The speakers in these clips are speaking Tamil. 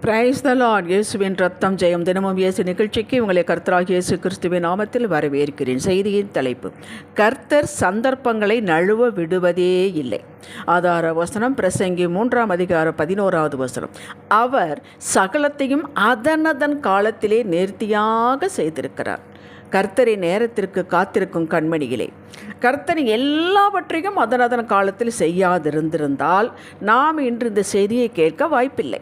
Praise the Lord. இயேசுவின் ரத்தம் ஜெயம். தினமும் இயேசு நிகழ்ச்சிக்கு உங்களை கர்த்தராகிய இயேசு கிறிஸ்துவின் நாமத்தில் வரவேற்கிறேன். செய்தியின் தலைப்பு: கர்த்தர் சந்தர்ப்பங்களை நழுவ விடுவதே இல்லை. ஆதார வசனம் பிரசங்கி 3:11. அவர் சகலத்தையும் அதனதன் காலத்திலே நேர்த்தியாக செய்திருக்கிறார். கர்த்தரின் நேரத்திற்கு காத்திருக்கும் கண்மணிகளே, கர்த்தர் எல்லாவற்றையும் அதனதன் காலத்தில் செய்யாதிருந்திருந்தால் நாம் இன்று இந்த செய்தியை கேட்க வாய்ப்பில்லை.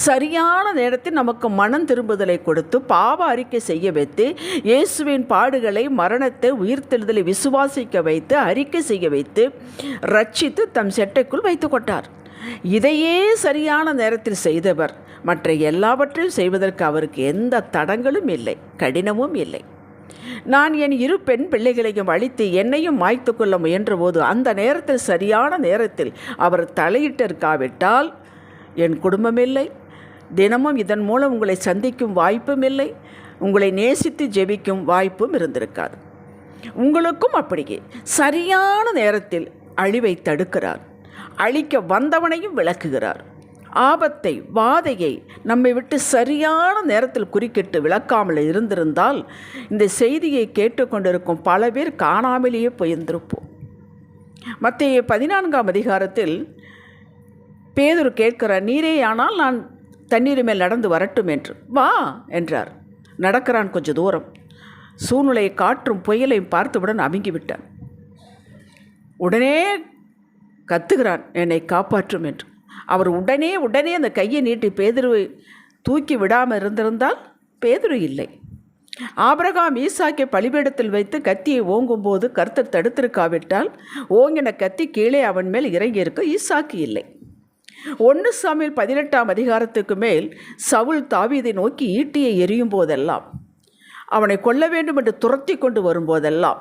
சரியான நேரத்தில் நமக்கு மனம் திரும்புதலை கொடுத்து பாவ அறிக்கை செய்ய வைத்து, இயேசுவின் பாடுகளை, மரணத்தை, உயிர்த்தெழுதலை விசுவாசிக்க வைத்து, அறிக்கை செய்ய வைத்து, ரட்சித்து தம் செட்டைக்குள் வைத்து கொண்டார். இதையே சரியான நேரத்தில் செய்தவர் மற்ற எல்லாவற்றையும் செய்வதற்கு அவருக்கு எந்த தடங்களும் இல்லை, கடினமும் இல்லை. நான் என் 2 பெண் பிள்ளைகளையும் அழித்து என்னையும் மாய்த்து கொள்ள முயன்றபோது அந்த நேரத்தில், சரியான நேரத்தில் அவர் தலையிட்டிருக்காவிட்டால் என் குடும்பம் இல்லை, தினமும் இதன் மூலம் உங்களை சந்திக்கும் வாய்ப்பும் இல்லை, உங்களை நேசித்து ஜெபிக்கும் வாய்ப்பும் இருந்திருக்காது. உங்களுக்கும் அப்படியே சரியான நேரத்தில் அழிவை தடுக்கிறார். அழிக்க வந்தவனையும் விளக்குகிறார். ஆபத்தை, வாதையை நம்மை விட்டு சரியான நேரத்தில் குறுக்கிட்டு விளக்காமல் இருந்திருந்தால் இந்த செய்தியை கேட்டுக்கொண்டிருக்கும் பல பேர் காணாமலேயே போயிருந்திருப்போம். மத்தேயு 14 பேதுரு கேட்கிறார், நீரே ஆனால் நான் தண்ணீர் மேல் நடந்து வரட்டும் என்று. வா என்றார். நடக்கிறான் கொஞ்சம் தூரம். சூழ்நிலையை, காற்றும் புயலையும் பார்த்தவுடன் அமுங்கிவிட்டான். உடனே கத்துகிறான், என்னை காப்பாற்றும் என்று. அவர் உடனே அந்த கையை நீட்டி பேதுருவை தூக்கி விடாமல் இருந்திருந்தால் பேதுரு இல்லை. ஆபிரகாம் ஈசாக்கை பலிபீடத்தில் வைத்து கத்தியை ஓங்கும்போது கர்த்தர் தடுத்திருக்காவிட்டால் ஓங்கின கத்தி கீழே அவன் மேல் இறங்கியிருக்க ஈசாக்கு இல்லை. 1 சாமுவேல் 18 மேல் சவுல் தாவீதை நோக்கி ஈட்டியை எறியும் போதெல்லாம், அவனை கொல்ல வேண்டும் என்று துரத்தி கொண்டு வரும்போதெல்லாம்,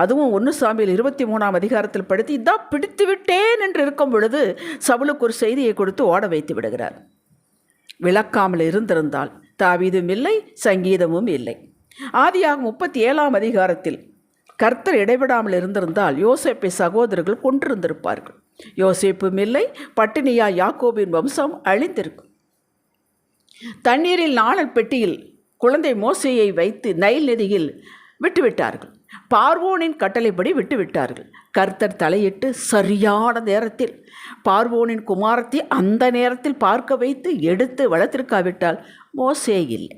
அதுவும் 1 சாமுவேல் 23 படித்து இதான் பிடித்து விட்டேன் என்று இருக்கும் பொழுது சவுலுக்கு ஒரு செய்தியை கொடுத்து ஓட வைத்து விடுகிறார். விளக்காமல் இருந்திருந்தால் தாவீதும் இல்லை, சங்கீதமும் இல்லை. ஆதியாகமம் 37 கர்த்தர் இடைவிடாமல் இருந்திருந்தால் யோசேப்பை சகோதரர்கள் கொன்றிருந்திருப்பார்கள். யோசேப்பும் இல்லை, பட்டினியா யாக்கோபின் வம்சம் அழிந்திருக்கும். தண்ணீரில் நாணல் பெட்டியில் குழந்தை மோசேயை வைத்து நைல் நதியில் விட்டுவிட்டார்கள். பார்வோனின் கட்டளைப்படி விட்டுவிட்டார்கள். கர்த்தர் தலையிட்டு சரியான நேரத்தில் பார்வோனின் குமாரத்தை அந்த நேரத்தில் பார்க்க வைத்து எடுத்து வளர்த்திருக்காவிட்டால் மோசே இல்லை.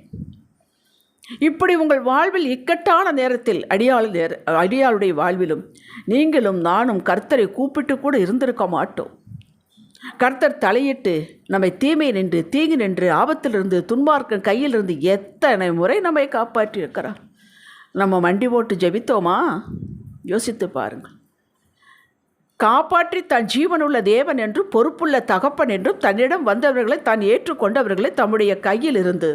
இப்படி உங்கள் வாழ்வில் இக்கட்டான நேரத்தில் அடியாளுடைய வாழ்விலும் நீங்களும் நானும் கர்த்தரை கூப்பிட்டு கூட இருந்திருக்க மாட்டோம். கர்த்தர் தலையிட்டு நம்மை தீமை நின்று, தீங்கு நின்று, ஆபத்திலிருந்து, துன்மார்க்கன் கையிலிருந்து எத்தனை முறை நம்மை காப்பாற்றியிருக்கிறார். நம்ம மண்டி போட்டு ஜெபித்தோமா? யோசித்து பாருங்கள். காப்பாற்றி தன் ஜீவனுள்ள தேவன் என்றும் பொறுப்புள்ள தகப்பன் என்றும் தன்னிடம் வந்தவர்களை, தான் ஏற்றுக்கொண்டவர்களை தம்முடைய கையில் இருந்து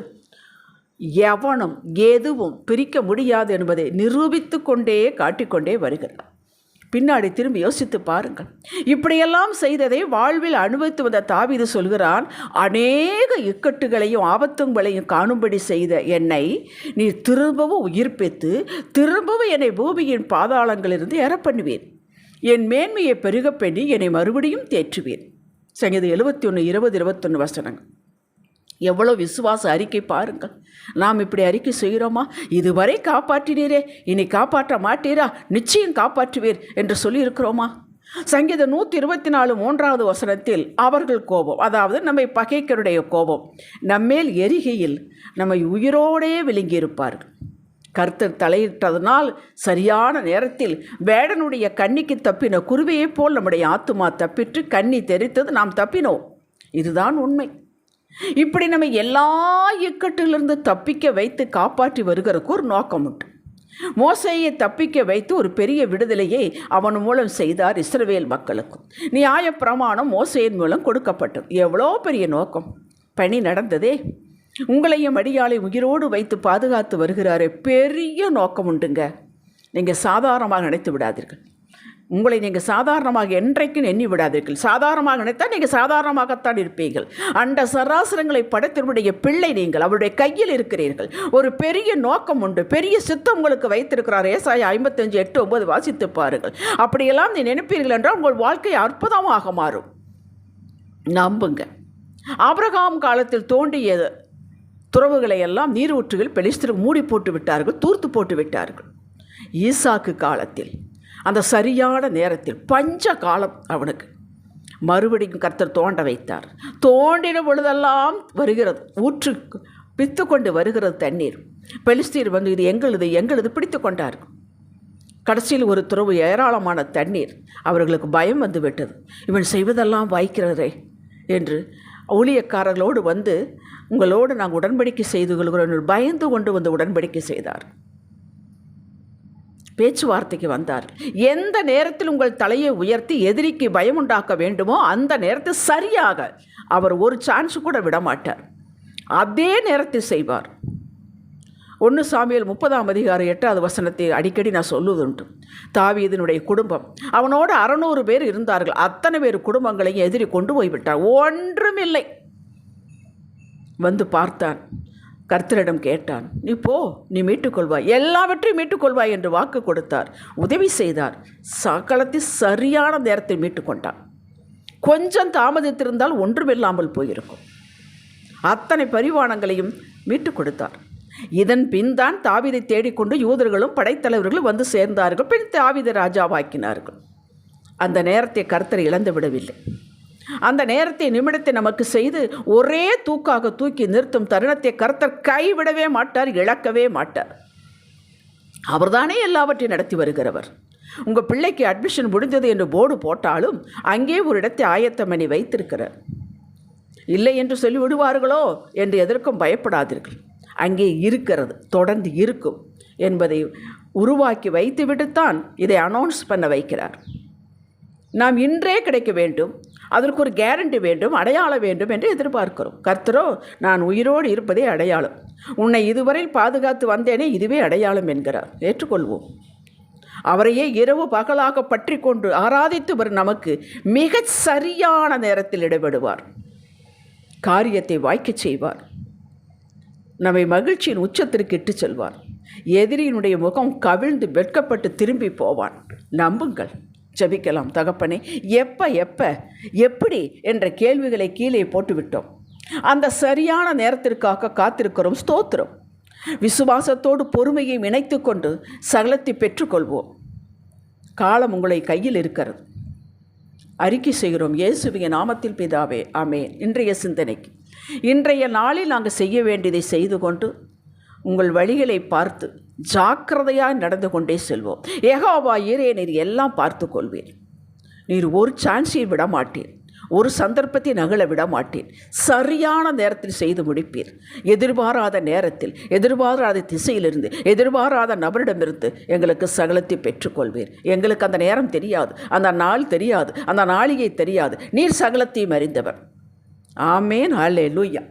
எவனும் எதுவும் பிரிக்க முடியாது என்பதை நிரூபித்து கொண்டே காட்டிக்கொண்டே வருகிறார். பின்னாடி திரும்பி யோசித்து பாருங்கள். இப்படியெல்லாம் செய்ததை வாழ்வில் அனுபவித்து வந்த தாவீது சொல்கிறான், அநேக இக்கட்டுகளையும் ஆபத்துங்களையும் காணும்படி செய்த என்னை நீ திரும்பவும் உயிர்ப்பித்து, திரும்பவும் என்னை பூமியின் பாதாளங்களிலிருந்து ஏற பண்ணுவேன். என் மேன்மையை பெருக பண்ணி என்னை மறுபடியும் தேற்றுவேன். சங்கீதம் 71:20-21. எவ்வளோ விசுவாச அறிக்கை பாருங்கள். நாம் இப்படி அறிக்கை செய்கிறோமா? இதுவரை காப்பாற்றினீரே, இனி காப்பாற்ற மாட்டீரா? நிச்சயம் காப்பாற்றுவீர் என்று சொல்லியிருக்கிறோமா? சங்கீதம் 124:3 அவர்கள் கோபம், அதாவது நம்மை பகைக்கருடைய கோபம் நம்மேல் எரிகையில் நம்மை உயிரோடே விழுங்கியிருப்பார்கள். கர்த்தர் தலையிட்டதனால் சரியான நேரத்தில் வேடனுடைய கண்ணிக்கு தப்பின குருவியைப் போல் நம்முடைய ஆத்துமா தப்பிற்று. கண்ணி தெரித்தது, நாம் தப்பினோம். இதுதான் உண்மை. இப்படி நம்ம எல்லா இக்கட்டிலிருந்து தப்பிக்க வைத்து காப்பாற்றி வருகிறதுக்கு ஒரு நோக்கம் உண்டு. மோசேயை தப்பிக்க வைத்து ஒரு பெரிய விடுதலையை அவன் மூலம் செய்தார் இஸ்ரவேல் மக்களுக்கும். நியாயப்பிரமாணம் மோசேயின் மூலம் கொடுக்கப்பட்டது. எவ்வளோ பெரிய நோக்கம்! பணி நடந்ததே. உங்களையும் அடியாளை உயிரோடு வைத்து பாதுகாத்து வருகிறாரே, பெரிய நோக்கம் உண்டுங்க. நீங்கள் சாதாரணமாக நினைத்து விடாதீர்கள். உங்களை நீங்கள் சாதாரணமாக என்றைக்கும் எண்ணி விடாதீர்கள். சாதாரணமாக நினைத்தால் நீங்கள் சாதாரணமாகத்தான் இருப்பீர்கள். அண்ட சராசரங்களை படைத்தவருடைய பிள்ளை நீங்கள், அவருடைய கையில் இருக்கிறீர்கள். ஒரு பெரிய நோக்கம் உண்டு, பெரிய சித்தம் உங்களுக்கு வைத்திருக்கிறார். ஏசாயா 55:8-9 வாசித்து பாருங்கள். அப்படியெல்லாம் நீ நினைப்பீர்கள் என்றால் உங்கள் வாழ்க்கை அற்புதமாக மாறும். நம்புங்க. ஆபிரகாம் காலத்தில் தோண்டிய துறவுகளை எல்லாம் நீரூற்றுகள் பெலிஸ்தருக்கு மூடி போட்டு விட்டார்கள், தூர்த்து போட்டு விட்டார்கள். ஈசாக்கு காலத்தில் அந்த சரியான நேரத்தில் பஞ்ச காலம் அவனுக்கு மறுபடியும் கர்த்தர் தோண்ட வைத்தார். தோண்டின பொழுதெல்லாம் வருகிறது, ஊற்று பித்து கொண்டு வருகிறது தண்ணீர். பெலிஸ்தீர் வந்து இது எங்களுது பிடித்து கொண்டார்கள். கடைசியில் ஒரு துறவு ஏராளமான தண்ணீர். அவர்களுக்கு பயம் வந்து விட்டது, இவன் செய்வதெல்லாம் வாய்க்கிறதே என்று ஊழியக்காரர்களோடு வந்து உங்களோடு நாங்கள் உடன்படிக்கை செய்து கொள்கிறோம் பயந்து கொண்டு வந்து உடன்படிக்கை செய்தார். பேச்சுவார்த்தைக்கு வந்தார். எந்த நேரத்தில் உங்கள் தலையை உயர்த்தி எதிரிக்கு பயம் உண்டாக்க வேண்டுமோ அந்த நேரத்தில் சரியாக அவர் ஒரு சான்ஸ் கூட விடமாட்டார், அதே நேரத்தில் செய்வார். 1 சாமுவேல் 30:8 அடிக்கடி நான் சொல்லுவதுண்டு. தாவீதினுடைய குடும்பம், அவனோடு 600 பேர் இருந்தார்கள். அத்தனை பேர் குடும்பங்களையும் எதிரி கொண்டு போய்விட்டார். ஒன்றுமில்லை. வந்து பார்த்தான், கர்த்தரிடம் கேட்டான், நீ போ, நீ மீட்டுக்கொள்வாய், எல்லாவற்றையும் மீட்டுக்கொள்வாய் என்று வாக்கு கொடுத்தார். உதவி செய்தார். சகலத்தை சரியான நேரத்தில் மீட்டுக்கொண்டான். கொஞ்சம் தாமதித்திருந்தால் ஒன்றுமில்லாமல் போயிருக்கும். அத்தனை பரிவானங்களையும் மீட்டு கொடுத்தார். இதன் பின் தான் தாவீதை தேடிக்கொண்டு யூதர்களும் படைத்தலைவர்களும் வந்து சேர்ந்தார்கள். பின் தாவீதை ராஜாவாக்கினார்கள். அந்த நேரத்தை கர்த்தர் இழந்து விடவில்லை. அந்த நேரத்தை நிமிடத்தை நமக்கு செய்து ஒரே தூக்காக தூக்கி நிறுத்தும் தருணத்தை கர்த்தர் கைவிடவே மாட்டார், இழக்கவே மாட்டார். அவர்தானே எல்லாவற்றையும் நடத்தி வருகிறவர். உங்கள் பிள்ளைக்கு அட்மிஷன் முடிந்தது என்று போர்டு போட்டாலும் அங்கே ஒரு இடத்தை ஆயத்தம் பண்ணி வைத்திருக்கிறார். இல்லை என்று சொல்லி விடுவார்களோ என்று எதற்கும் பயப்படாதீர்கள். அங்கே இருக்கிறது, தொடர்ந்து இருக்கும் என்பதை உருவாக்கி வைத்துவிட்டுத்தான் இதை அனௌன்ஸ் பண்ண வைக்கிறார். நாம் இன்றே கிடைக்க வேண்டும், அதற்கு ஒரு கேரண்டி வேண்டும், அடையாளம் வேண்டும் என்று எதிர்பார்க்கிறோம். கர்த்தரோ நான் உயிரோடு இருப்பதே அடையாளம், உன்னை இதுவரை பாதுகாத்து வந்தேனே இதுவே அடையாளம் என்கிறார். ஏற்றுக்கொள்வோம். அவரையே இரவு பகலாக பற்றி கொண்டு ஆராதித்து வரும் நமக்கு மிக சரியான நேரத்தில் இடைபடுவார், காரியத்தை வாய்க்கச் செய்வார், நம்மை மகிழ்ச்சியின் உச்சத்திற்கு இட்டு செல்வார். எதிரியினுடைய முகம் கவிழ்ந்து வெட்கப்பட்டு திரும்பி போவான். நம்புங்கள். ஜெபிக்கலாம். தகப்பனே, எப்படி என்ற கேள்விகளை கீழே போட்டுவிட்டோம். அந்த சரியான நேரத்திற்காக காத்திருக்கிறோம். ஸ்தோத்திரம். விசுவாசத்தோடு பொறுமையை இணைத்து கொண்டு சகலத்தை பெற்றுக்கொள்வோம். காலம் உங்களை கையில் இருக்கிறது. அறிக்கை செய்கிறோம் இயேசுவின் நாமத்தில் பிதாவே, ஆமென். இன்றைய சிந்தனைக்கு, இன்றைய நாளில் நாங்கள் செய்ய வேண்டியதை செய்து கொண்டு உங்கள் வழிகளை பார்த்து ஜாக்கிரதையாக நடந்து கொண்டே செல்வோம். யெகோவா ஈரே, நீர் எல்லாம் பார்த்து கொள்வீர். நீர் ஒரு சான்ஸையும் விட மாட்டீர், ஒரு சந்தர்ப்பத்தை நகல விட மாட்டீர். சரியான நேரத்தில் செய்து முடிப்பீர். எதிர்பாராத நேரத்தில், எதிர்பாராத திசையிலிருந்து, எதிர்பாராத நபரிடமிருந்து எங்களுக்கு சகலத்தை பெற்றுக்கொள்வீர். எங்களுக்கு அந்த நேரம் தெரியாது, அந்த நாள் தெரியாது, அந்த நாளிகை தெரியாது. நீர் சகலத்தையும் அறிந்தவர். ஆமேன். ஹல்லேலூயா.